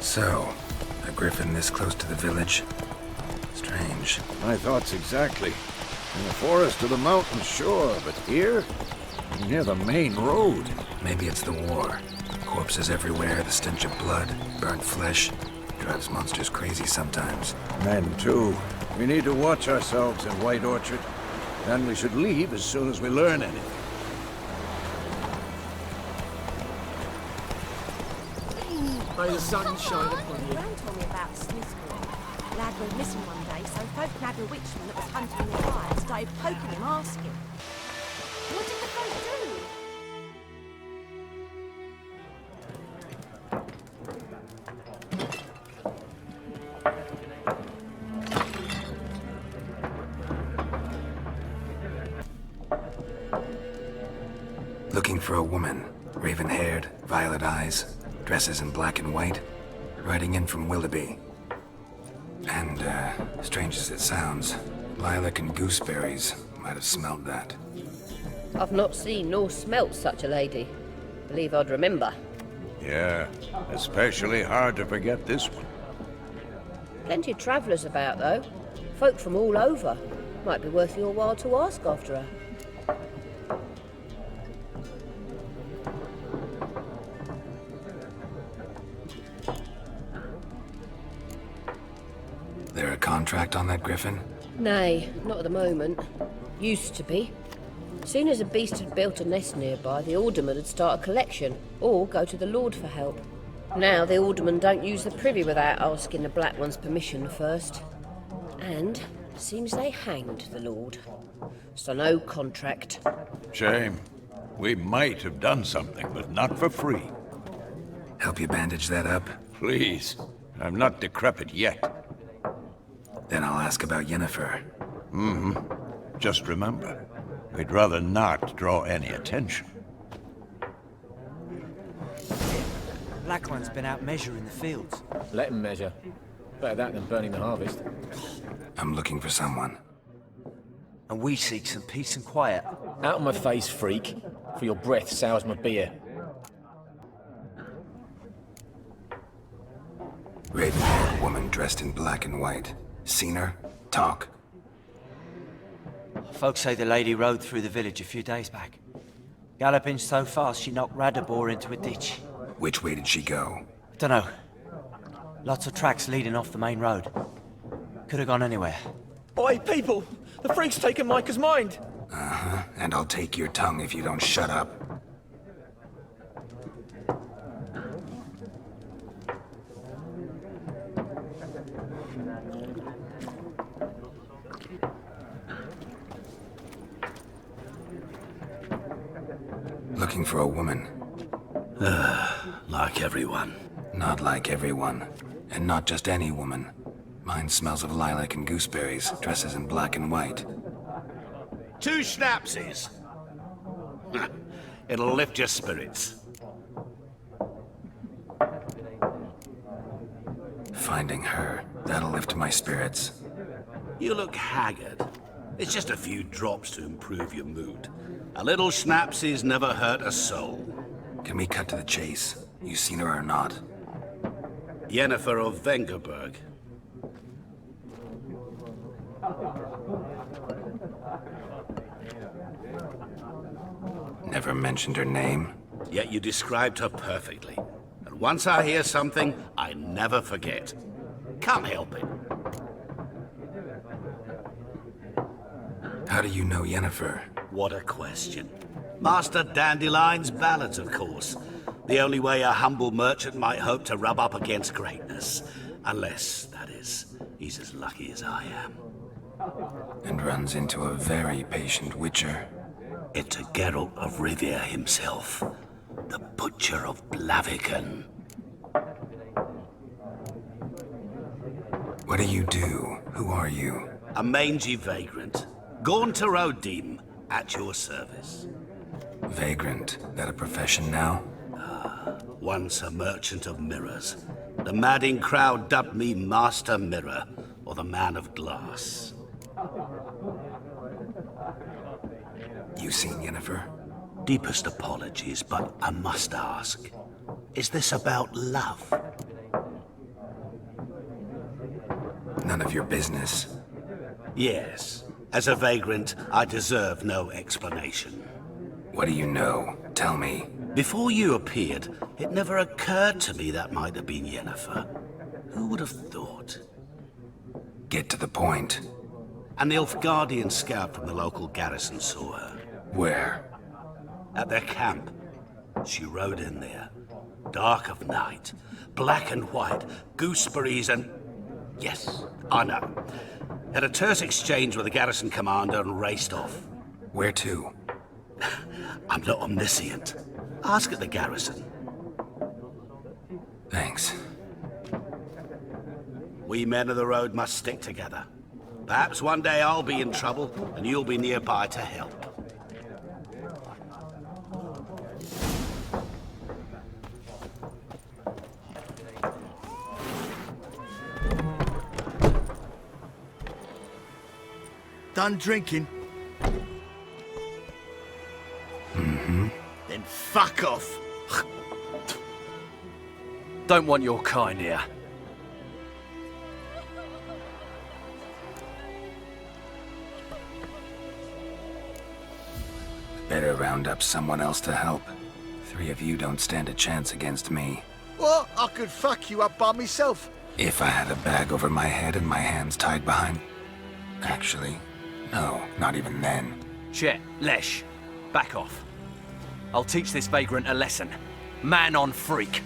So, a griffin this close to the village? Strange. My thoughts exactly. In the forest or the mountains, sure, but here? Near the main road. Maybe it's the war. Corpses everywhere, the stench of blood, burnt flesh. Drives monsters crazy sometimes. Men, too. We need to watch ourselves in White Orchard. Then we should leave as soon as we learn anything. May the sun shine upon you. Gran told me about Smithsburg. Lad went missing one day, so folk nabbed a witchman that was hunting in the fire and started poking him, asking. What did the folk do? Looking for a woman. Raven-haired, violet eyes, dresses in black and white. Riding in from Willoughby. And, strange as it sounds, lilac and gooseberries might have smelled that. I've not seen nor smelt such a lady. Believe I'd remember. Yeah, especially hard to forget this one. Plenty of travellers about, though. Folk from all over. Might be worth your while to ask after her. There a contract on that griffin? Nay, not at the moment. Used to be. Soon as a beast had built a nest nearby, the alderman would start a collection, or go to the Lord for help. Now the alderman don't use the privy without asking the Black One's permission first. And seems they hanged the Lord. So no contract. Shame. We might have done something, but not for free. Help you bandage that up? Please. I'm not decrepit yet. Then I'll ask about Yennefer. Just remember, we'd rather not draw any attention. Black One's been out measuring the fields. Let him measure. Better that than burning the harvest. I'm looking for someone. And we seek some peace and quiet. Out of my face, freak. For your breath sours my beer. Raven-haired woman dressed in black and white. Seen her? Talk. Folks say the lady rode through the village a few days back. Galloping so fast she knocked Radabor into a ditch. Which way did she go? Dunno. Lots of tracks leading off the main road. Could have gone anywhere. Oi, people! The freak's taken Micah's mind! Uh-huh. And I'll take your tongue if you don't shut up. Looking for a woman. Like everyone. Not like everyone. And not just any woman. Mine smells of lilac and gooseberries, dresses in black and white. 2 schnapsies. It'll lift your spirits. Finding her, that'll lift my spirits. You look haggard. It's just a few drops to improve your mood. A little schnapsies never hurt a soul. Can we cut to the chase? You seen her or not? Yennefer of Vengerberg. Never mentioned her name. Yet you described her perfectly. And once I hear something, I never forget. Can't help it. How do you know Yennefer? What a question. Master Dandelion's ballads, of course. The only way a humble merchant might hope to rub up against greatness. Unless, that is, he's as lucky as I am. And runs into a very patient witcher. Into Geralt of Rivia himself. The Butcher of Blaviken. What do you do? Who are you? A mangy vagrant. Gaunter Odim, at your service. Vagrant. That a profession now? Once a merchant of mirrors. The madding crowd dubbed me Master Mirror, or the Man of Glass. You seen Yennefer? Deepest apologies, but I must ask. Is this about love? None of your business. Yes. As a vagrant, I deserve no explanation. What do you know? Tell me. Before you appeared, it never occurred to me that might have been Yennefer. Who would have thought? Get to the point. An Nilfgaardian scout from the local garrison saw her. Where? At their camp. She rode in there. Dark of night. Black and white. Gooseberries and... Yes, I know. Had a terse exchange with the garrison commander and raced off. Where to? I'm not omniscient. Ask at the garrison. Thanks. We men of the road must stick together. Perhaps one day I'll be in trouble and you'll be nearby to help. Done drinking? Mm-hmm. Then fuck off. Don't want your kind here. Better round up someone else to help. 3 of you don't stand a chance against me. What? I could fuck you up by myself. If I had a bag over my head and my hands tied behind... Actually, no, not even then. Chet, Lesh, back off. I'll teach this vagrant a lesson. Man on freak.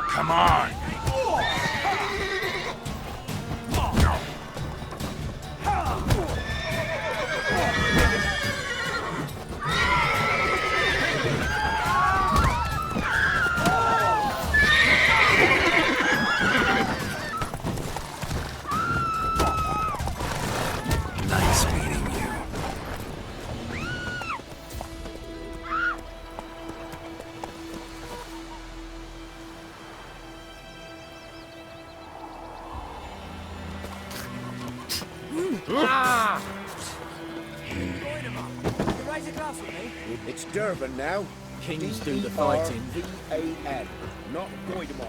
Come on! Nice meeting you. It's Durban now. Kings do the fighting. V-A-N, not Goidemar.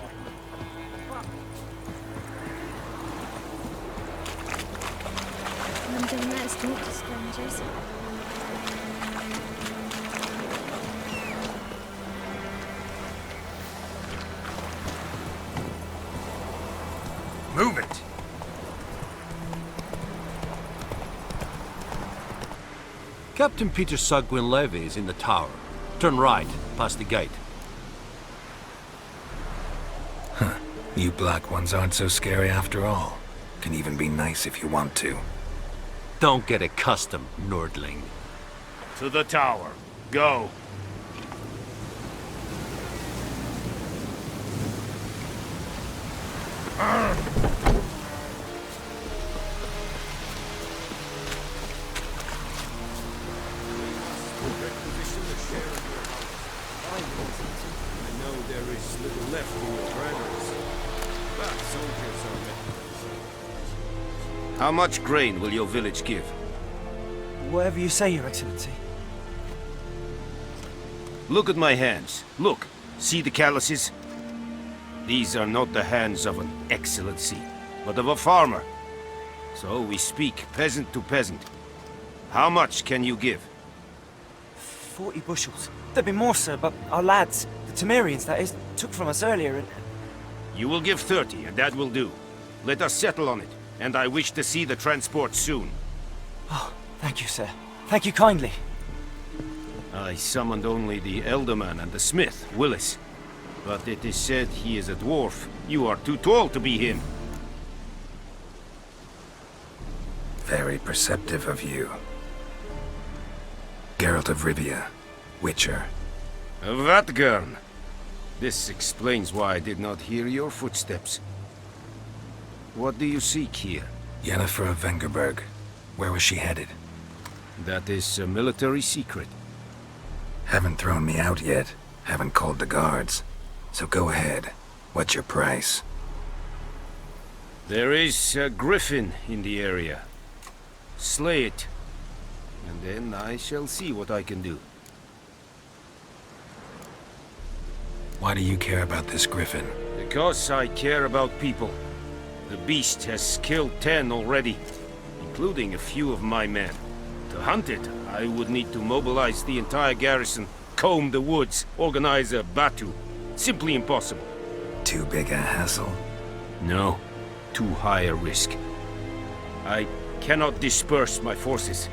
I'm doing nice to meet you, strangers. Move it! Captain Peter Sagwin Levy is in the tower. Turn right, past the gate. Huh. You black ones aren't so scary after all. Can even be nice if you want to. Don't get accustomed, Nordling. To the tower. Go. How much grain will your village give? Whatever you say, Your Excellency. Look at my hands. Look. See the calluses? These are not the hands of an excellency, but of a farmer. So we speak peasant to peasant. How much can you give? 40 bushels. There'd be more, sir, but our lads, the Temerians, that is, took from us earlier and... You will give 30, and that will do. Let us settle on it, and I wish to see the transport soon. Oh, thank you, sir. Thank you kindly. I summoned only the Elderman and the smith, Willis. But it is said he is a dwarf. You are too tall to be him. Very perceptive of you. Geralt of Rivia, Witcher. Vatgern. This explains why I did not hear your footsteps. What do you seek here? Yennefer of Vengerberg. Where was she headed? That is a military secret. Haven't thrown me out yet. Haven't called the guards. So go ahead. What's your price? There is a griffin in the area. Slay it. And then I shall see what I can do. Why do you care about this griffin? Because I care about people. The beast has killed 10 already, including a few of my men. To hunt it, I would need to mobilize the entire garrison, comb the woods, organize a batu. Simply impossible. Too big a hassle? No, too high a risk. I cannot disperse my forces.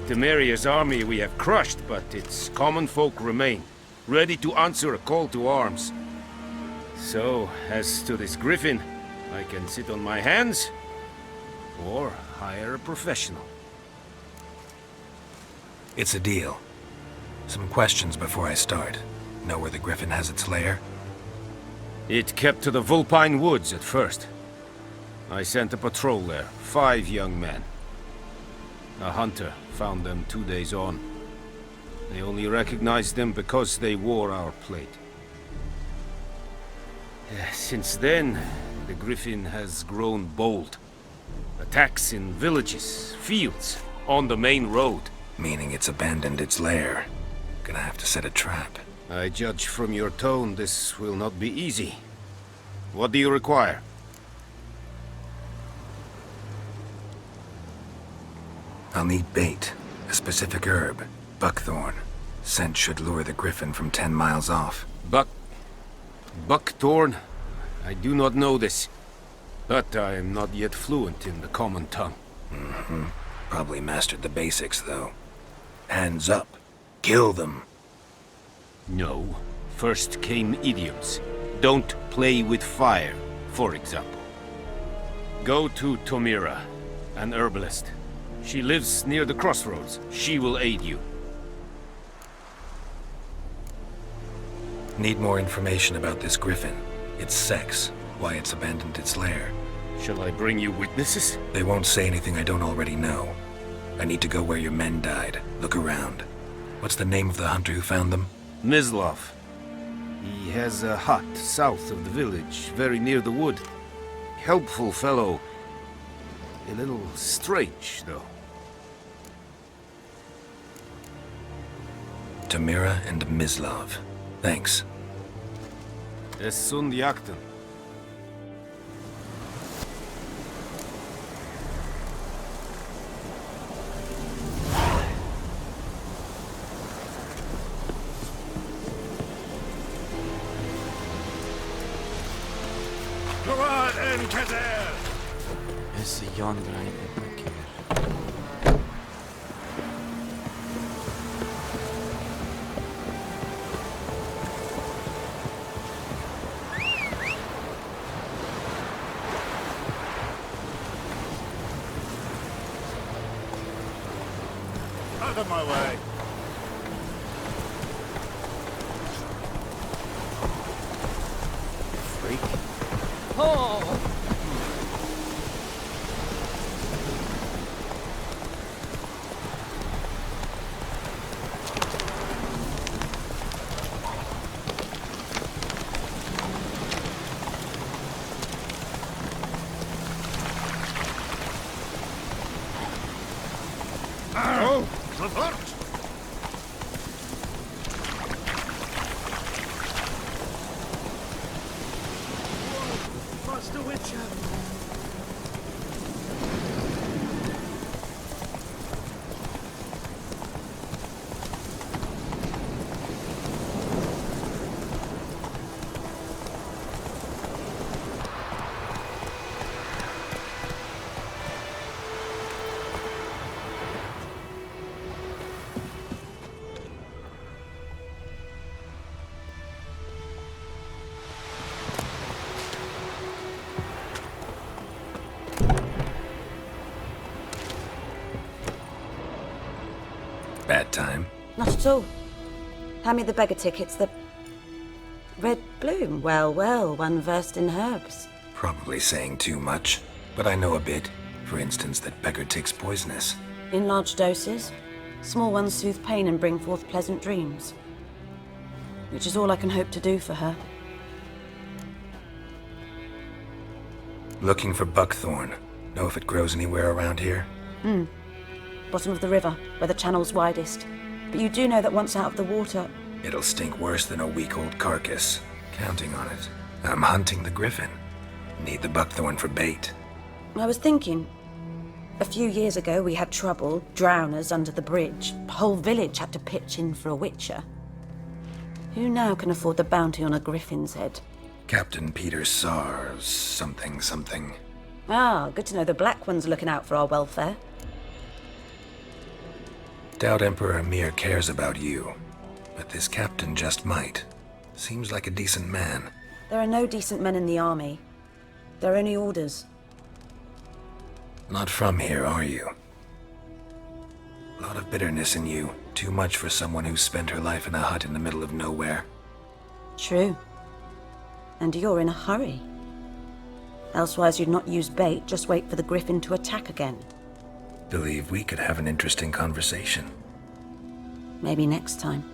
Temeria's army we have crushed, but its common folk remain, ready to answer a call to arms. So, as to this griffin, I can sit on my hands, or hire a professional. It's a deal. Some questions before I start. Know where the griffin has its lair? It kept to the Vulpine Woods at first. I sent a patrol there, 5 young men. A hunter found them 2 days on. They only recognized them because they wore our plate. Since then, the griffin has grown bold. Attacks in villages, fields, on the main road. Meaning it's abandoned its lair. Gonna have to set a trap. I judge from your tone this will not be easy. What do you require? I'll need bait. A specific herb. Buckthorn. Scent should lure the griffin from 10 miles off. Buckthorn? I do not know this. But I am not yet fluent in the common tongue. Mm-hmm. Probably mastered the basics, though. Hands up. Kill them. No. First came idioms. Don't play with fire, for example. Go to Tomira, an herbalist. She lives near the crossroads. She will aid you. Need more information about this griffin. Its sex, why it's abandoned its lair. Shall I bring you witnesses? They won't say anything I don't already know. I need to go where your men died. Look around. What's the name of the hunter who found them? Mislov. He has a hut south of the village, very near the wood. Helpful fellow. A little strange, though. Tamira and Mislov. Thanks. Es sunt jakten. Esse yonder ain't the wicked. Out of my way. Freak. Oh! Oh, revert! Master Witcher! Bad time. Not at all. Hand me the beggar tickets, the... Red bloom. Well, well, one versed in herbs. Probably saying too much, but I know a bit. For instance, that beggar tick's poisonous. In large doses. Small ones soothe pain and bring forth pleasant dreams. Which is all I can hope to do for her. Looking for buckthorn. Know if it grows anywhere around here? Bottom of the river, where the channel's widest. But you do know that once out of the water... It'll stink worse than a week-old carcass. Counting on it. I'm hunting the griffin. Need the buckthorn for bait. I was thinking, a few years ago we had trouble, drowners under the bridge. The whole village had to pitch in for a witcher. Who now can afford the bounty on a griffin's head? Captain Peter Sars, something. Ah, good to know the Black One's looking out for our welfare. Doubt Emperor Amir cares about you, but this captain just might. Seems like a decent man. There are no decent men in the army. They're only orders. Not from here, are you? A lot of bitterness in you. Too much for someone who spent her life in a hut in the middle of nowhere. True. And you're in a hurry. Elsewise you'd not use bait, just wait for the griffin to attack again. Believe we could have an interesting conversation. Maybe next time.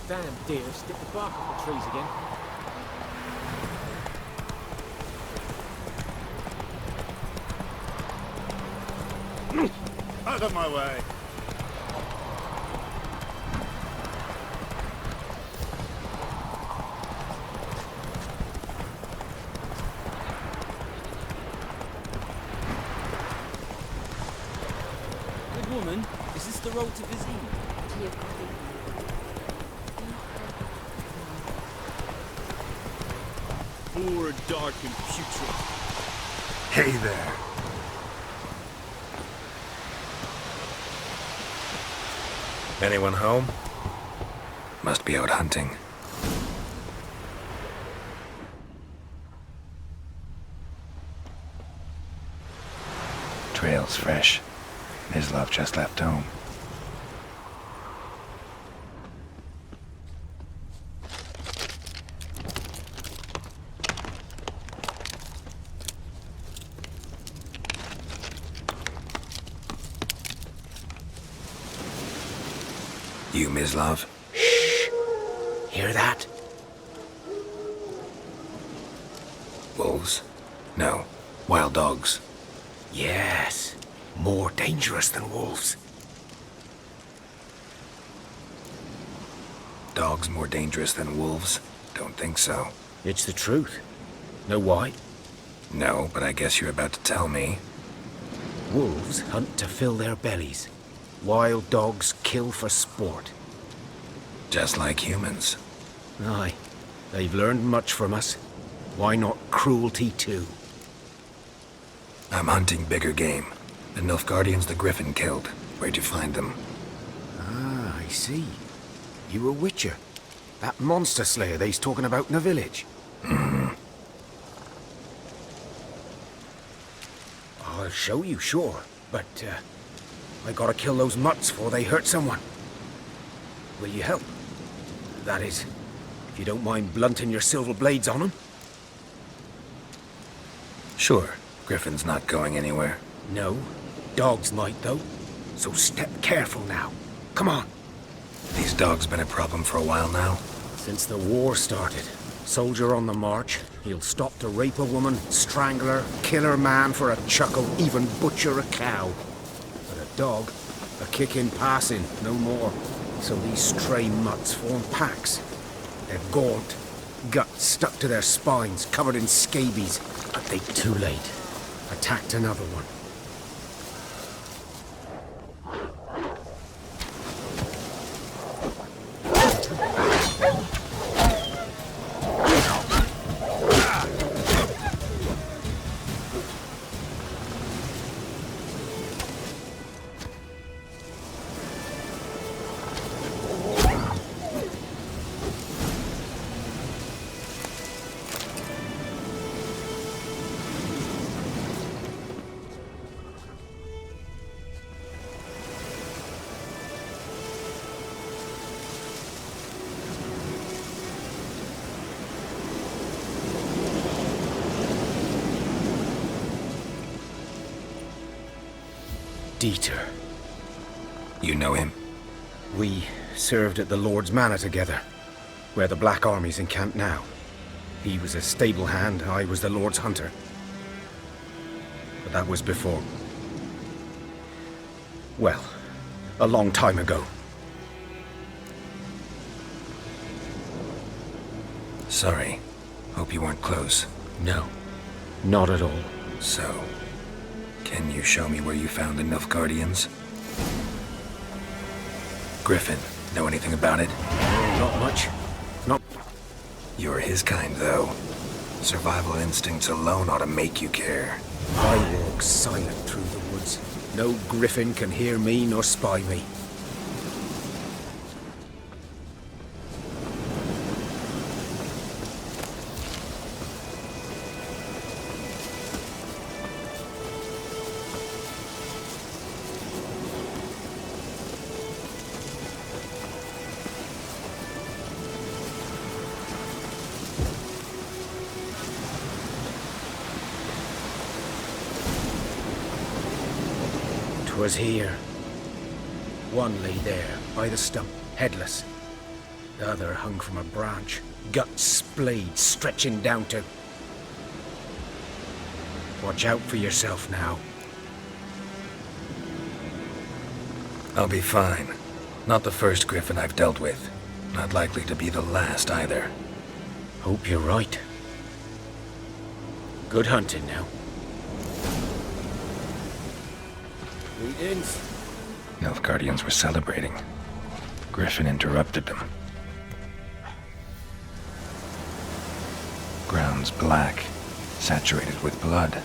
Damn deer, stick the bark up the trees again. Out of my way. Good woman, is this the road to Vizima? Poor, dark, and putrid. Hey there. Anyone home? Must be out hunting. Trail's fresh. Mislav just left home. You, Mislav? Shh! Hear that? Wolves? No. Wild dogs. Yes. More dangerous than wolves. Dogs more dangerous than wolves? Don't think so. It's the truth. Know why? No, but I guess you're about to tell me. Wolves hunt to fill their bellies. Wild dogs kill for sport. Just like humans. Aye. They've learned much from us. Why not cruelty too? I'm hunting bigger game. The Nilfgaardians the Griffin killed. Where'd you find them? Ah, I see. You a witcher. That monster slayer they's talking about in the village. Hmm. I'll show you, sure. But, I gotta kill those mutts before they hurt someone. Will you help? That is, if you don't mind blunting your silver blades on them. Sure. Griffin's not going anywhere. No. Dogs might, though. So step careful now. Come on. These dogs been a problem for a while now? Since the war started. Soldier on the march. He'll stop to rape a woman, strangle her, kill her man for a chuckle, even butcher a cow. But a dog, a kick in passing, no more. So these stray mutts form packs. They're gaunt, guts stuck to their spines, covered in scabies. But they too late. Attacked another one. Dieter. You know him? We served at the Lord's Manor together, where the Black Army's encamped now. He was a stable hand, I was the Lord's hunter. But that was before. Well, a long time ago. Sorry. Hope you weren't close. No, not at all. So, can you show me where you found the Nilfgaardians? Griffin, know anything about it? Not much. Not... You're his kind, though. Survival instincts alone ought to make you care. I walk silent through the woods. No griffin can hear me nor spy me. 'Twas here. One lay there, by the stump, headless. The other hung from a branch, guts splayed, stretching down to... Watch out for yourself now. I'll be fine. Not the first griffin I've dealt with. Not likely to be the last either. Hope you're right. Good hunting now. Greetings. Nilfgaardians were celebrating. Griffin interrupted them. Ground's black, saturated with blood.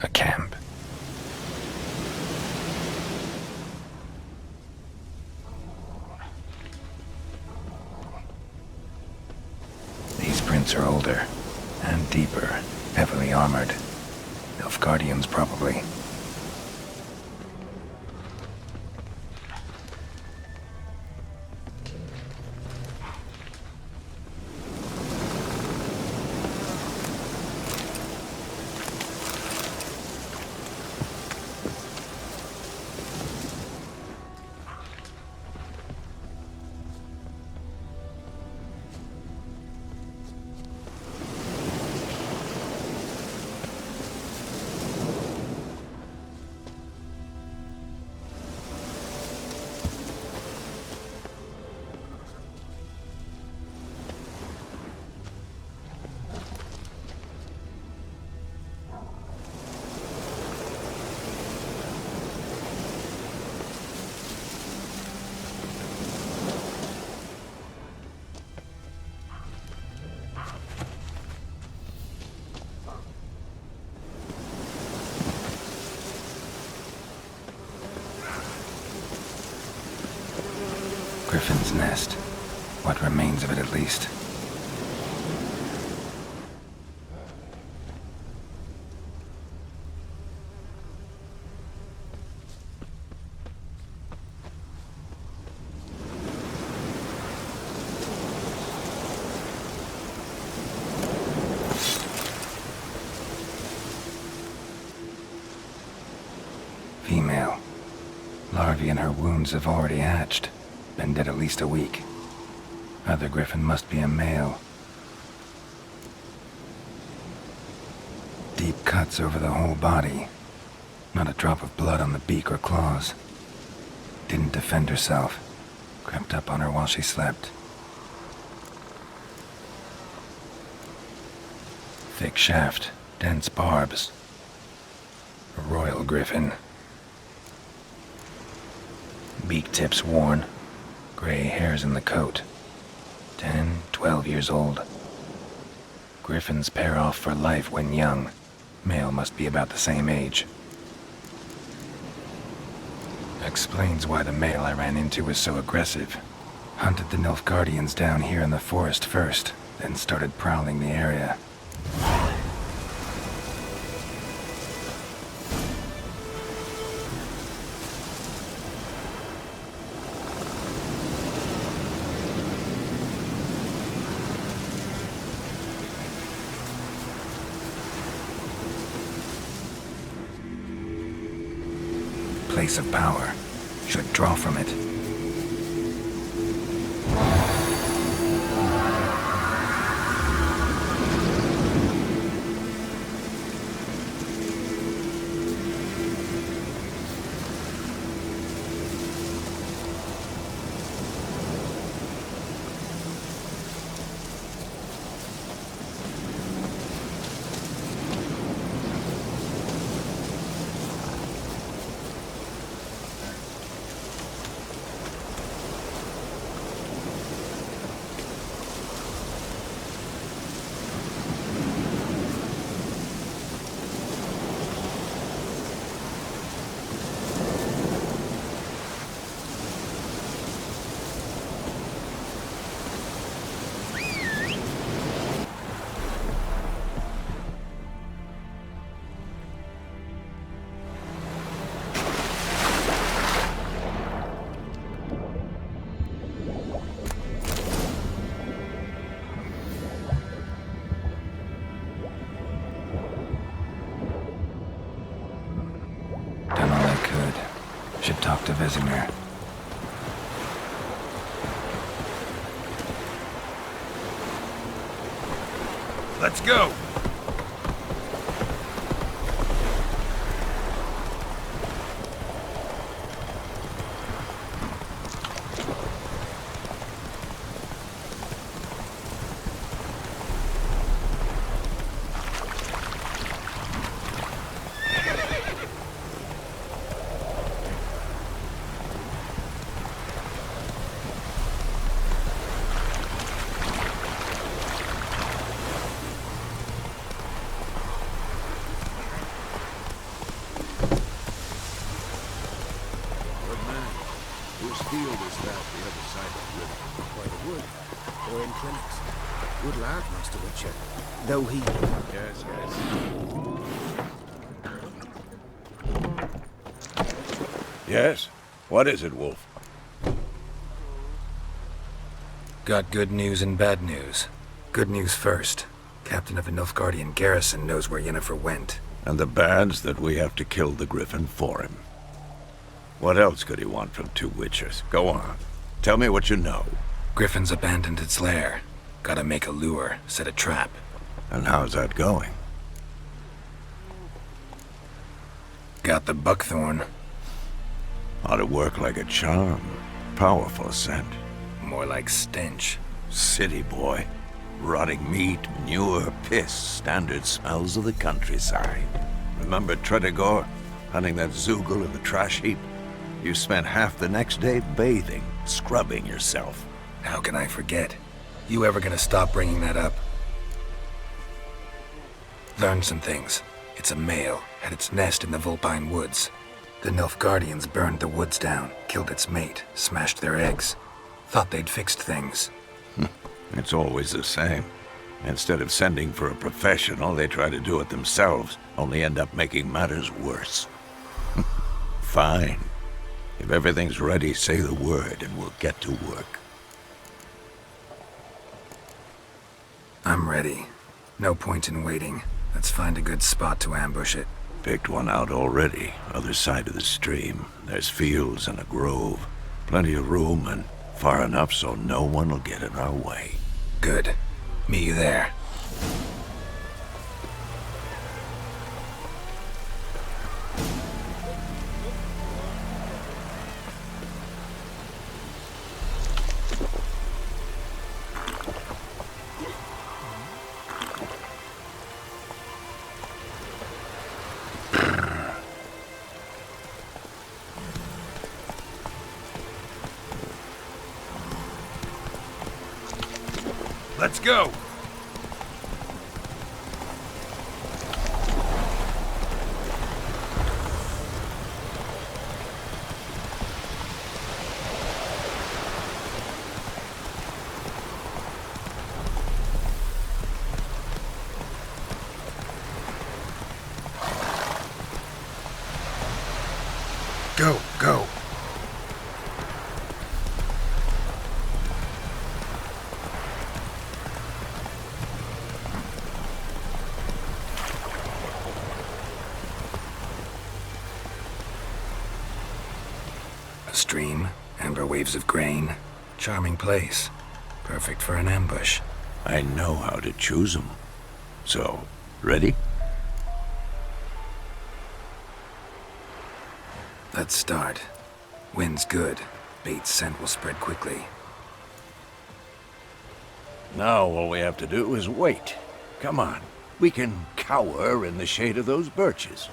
A camp. These prints are older and deeper, heavily armored. Nilfgaardians, probably. Griffin's nest. What remains of it, at least. Female. Larvae in her wounds have already hatched. Been dead at least a week. Other griffin must be a male. Deep cuts over the whole body. Not a drop of blood on the beak or claws. Didn't defend herself. Crept up on her while she slept. Thick shaft, dense barbs. A royal griffin. Beak tips worn. Gray hairs in the coat. 10, 12 years old. Griffins pair off for life when young. Male must be about the same age. Explains why the male I ran into was so aggressive. Hunted the Nilfgaardians down here in the forest first, then started prowling the area. Place of power. Should draw from it. talk to Vesemir. Let's go! Whose field is that the other side of the river? By the wood, or in clinics? Good lad, Master Witcher. Though he... Yes, yes. Yes? What is it, Wolf? Got good news and bad news. Good news first. Captain of a Nilfgaardian garrison knows where Yennefer went. And the bad's that we have to kill the Griffin for him. What else could he want from two Witchers? Go on. Tell me what you know. Griffin's abandoned its lair. Gotta make a lure, set a trap. And how's that going? Got the buckthorn. Ought to work like a charm. Powerful scent. More like stench. City boy. Rotting meat, manure, piss. Standard smells of the countryside. Remember Tretogor? Hunting that Zoogle in the trash heap? You spent half the next day bathing, scrubbing yourself. How can I forget? You ever gonna stop bringing that up? Learned some things. It's a male, had its nest in the Vulpine Woods. The Nilfgaardians burned the woods down, killed its mate, smashed their eggs. Thought they'd fixed things. It's always the same. Instead of sending for a professional, they try to do it themselves, only end up making matters worse. Fine. If everything's ready, say the word and we'll get to work. I'm ready. No point in waiting. Let's find a good spot to ambush it. Picked one out already, other side of the stream. There's fields and a grove. Plenty of room and far enough so no one will get in our way. Good. Meet you there. Let's go! Go, go. A stream, amber waves of grain. Charming place. Perfect for an ambush. I know how to choose them. So, ready? Let's start. Wind's good. Bait's scent will spread quickly. Now all we have to do is wait. Come on. We can cower in the shade of those birches.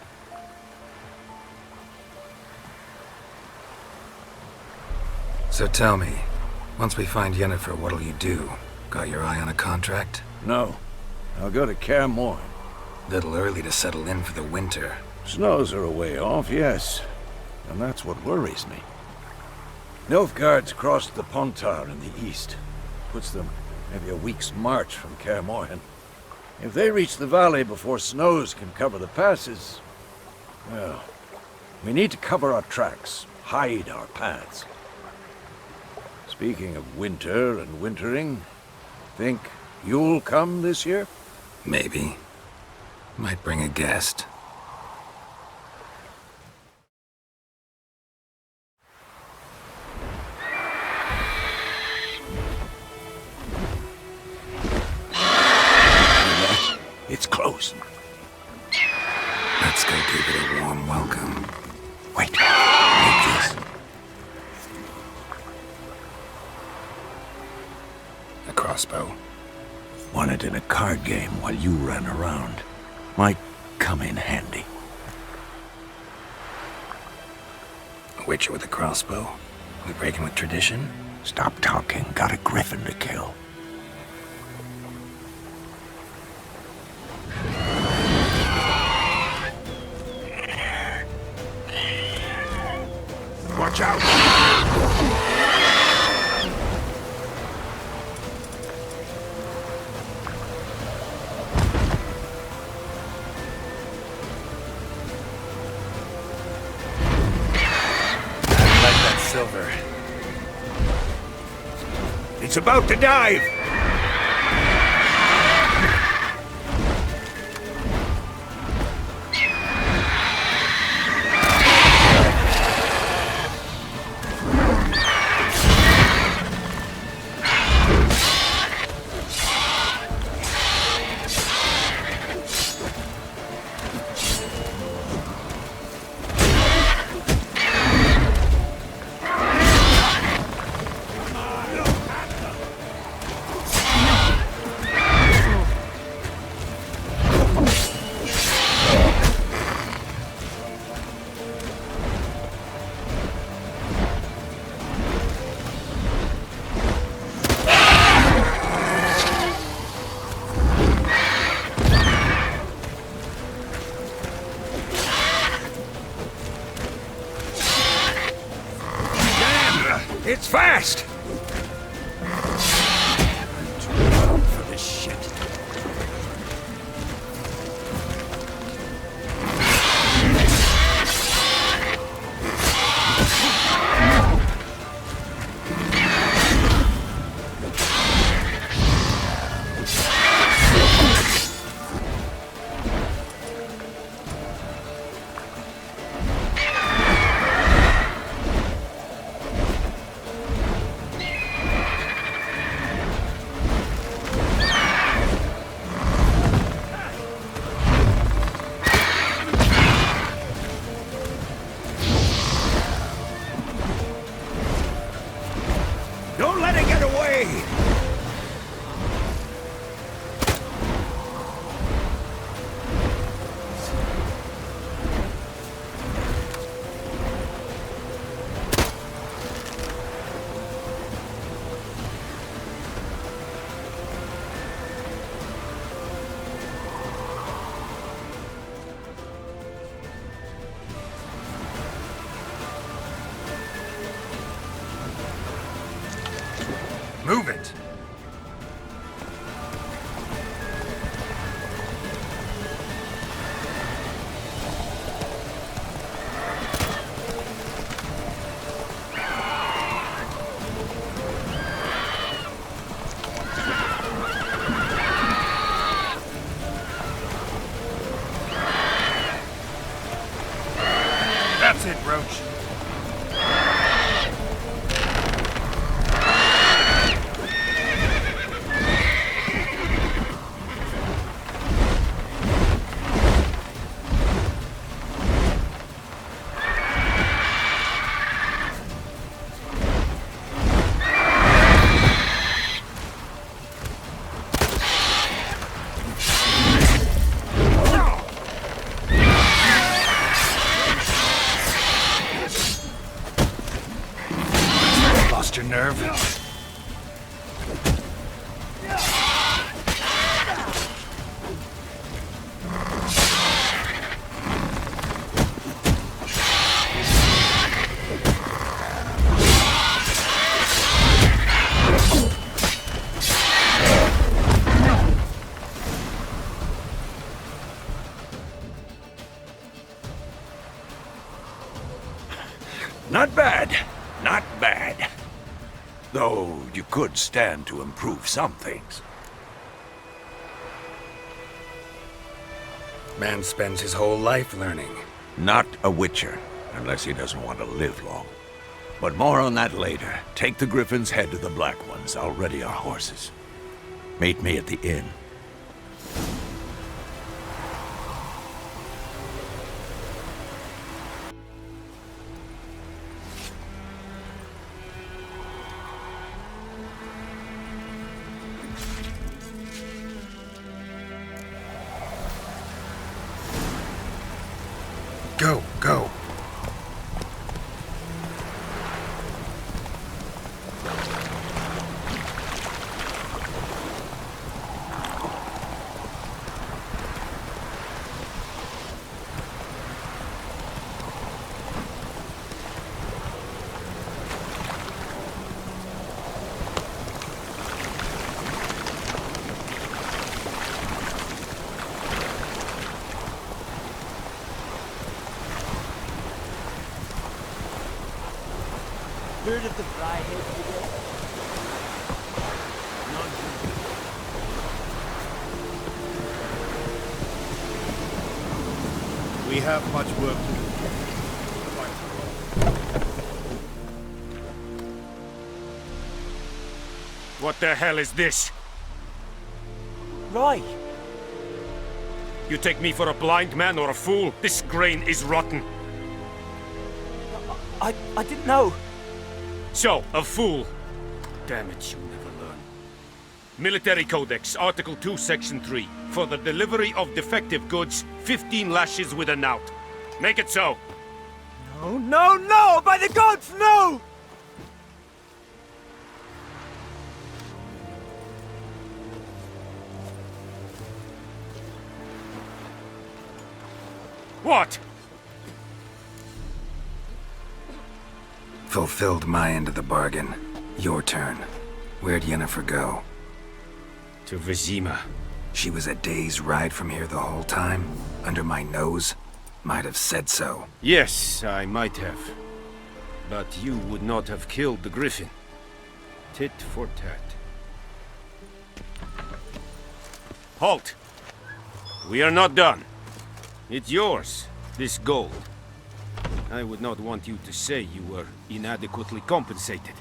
So tell me, once we find Yennefer, what'll you do? Got your eye on a contract? No. I'll go to Kaer Morhen. Little early to settle in for the winter. Snows are a way off, yes. And that's what worries me. Nilfgaard's crossed the Pontar in the east. Puts them maybe a week's march from Kaer Morhen. If they reach the valley before snows can cover the passes, well, we need to cover our tracks, hide our paths. Speaking of winter and wintering, think you'll come this year? Maybe. Might bring a guest. chosen. Let's go give it a warm welcome. Wait, take this. A crossbow. Won it in a card game while you ran around. Might come in handy. A witcher with a crossbow? We breaking with tradition? Stop talking. Got a griffin to kill. Watch out! Silver. It's about to dive! It's fast! I'm too old for this shit. Don't let it get away! Move it! That's it, Roach. Lost your nerve? Not bad. Not bad. Though you could stand to improve some things. Man spends his whole life learning. Not a witcher, unless he doesn't want to live long. But more on that later. Take the Griffin's head to the Black Ones. I'll ready our horses. Meet me at the inn. Go, go. Heard of the flyheads today? We have much work to do. What the hell is this? Right. You take me for a blind man or a fool? This grain is rotten. I didn't know. So, a fool. Damn it, you never learn. Military Codex, Article 2, Section 3. For the delivery of defective goods, 15 lashes with a knout. Make it so. No, no, no! By the gods, no! What? Fulfilled my end of the bargain. Your turn. Where'd Yennefer go? To Vizima. She was a day's ride from here the whole time? Under my nose? Might have said so. Yes, I might have. But you would not have killed the griffin. Tit for tat. Halt! We are not done. It's yours, this gold. I would not want you to say you were inadequately compensated.